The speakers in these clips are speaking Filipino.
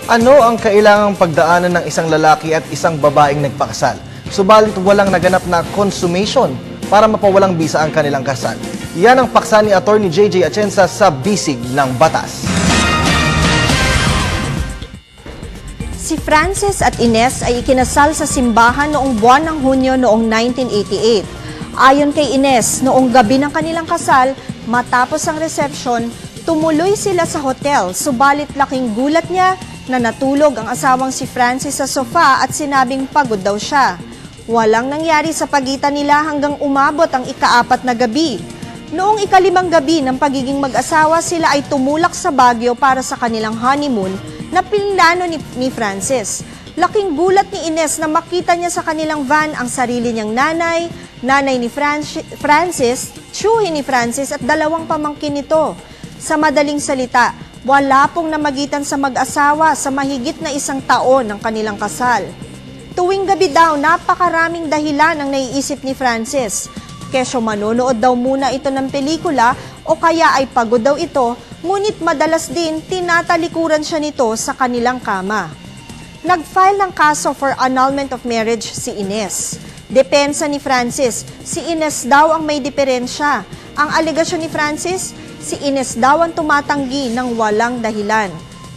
Ano ang kailangang pagdaanan ng isang lalaki at isang babaeng nagpakasal? Subalit walang naganap na consummation para mapawalang bisa ang kanilang kasal. Yan ang paksa ni Atty. JJ Atienza sa Bisig ng Batas. Si Francis at Ines ay ikinasal sa simbahan noong buwan ng Hunyo noong 1988. Ayon kay Ines, noong gabi ng kanilang kasal, matapos ang reception, tumuloy sila sa hotel. Subalit laking gulat niya na natulog ang asawang si Francis sa sofa at sinabing pagod daw siya. Walang nangyari sa pagitan nila hanggang umabot ang ika-4 na gabi. Noong ika-5 gabi ng pagiging mag-asawa, sila ay tumulak sa Baguio para sa kanilang honeymoon na pinlano ni Francis. Laking gulat ni Ines na makita niya sa kanilang van ang sarili niyang nanay ni Francis, tiyuhin ni Francis at 2 pamangkin nito. Sa madaling salita, wala pong namagitan sa mag-asawa sa mahigit na 1 taon ng kanilang kasal. Tuwing gabi daw, napakaraming dahilan ang naiisip ni Francis. Kesyo manonood daw muna ito ng pelikula o kaya ay pagod daw ito, ngunit madalas din tinatalikuran siya nito sa kanilang kama. Nag-file ng kaso for annulment of marriage si Ines. Depensa ni Francis, si Ines daw ang may diferensya. Ang alegasyon ni Francis, si Ines daw ang tumatanggi ng walang dahilan.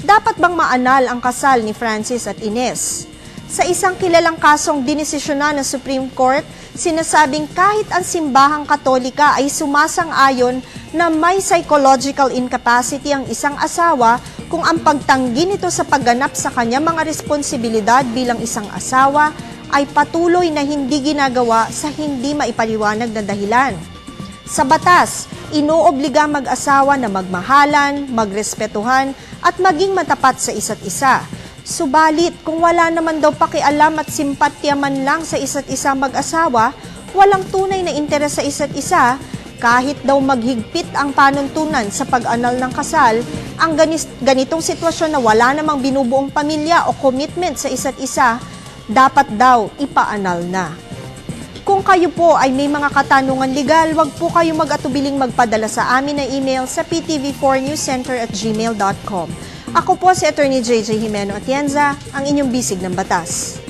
Dapat bang maanal ang kasal ni Francis at Ines? Sa isang kilalang kasong dinesisyonan ng Supreme Court, sinasabing kahit ang simbahang Katolika ay sumasang-ayon na may psychological incapacity ang isang asawa kung ang pagtanggi nito sa pagganap sa kanyang mga responsibilidad bilang isang asawa ay patuloy na hindi ginagawa sa hindi maipaliwanag na dahilan. Sa batas, inoobliga mag-asawa na magmahalan, magrespetuhan at maging matapat sa isa't isa. Subalit, kung wala naman daw pakialam at simpatya man lang sa isa't isa mag-asawa, walang tunay na interes sa isa't isa, kahit daw maghigpit ang panuntunan sa pag-annul ng kasal, ang ganitong sitwasyon na wala namang binubuong pamilya o commitment sa isa't isa, dapat daw ipa-annul na. Kung kayo po ay may mga katanungan legal, wag po kayong mag-atubiling magpadala sa amin na email sa ptv4newscenter@gmail.com. Ako po si Atty. JJ Atienza, ang inyong bisig ng batas.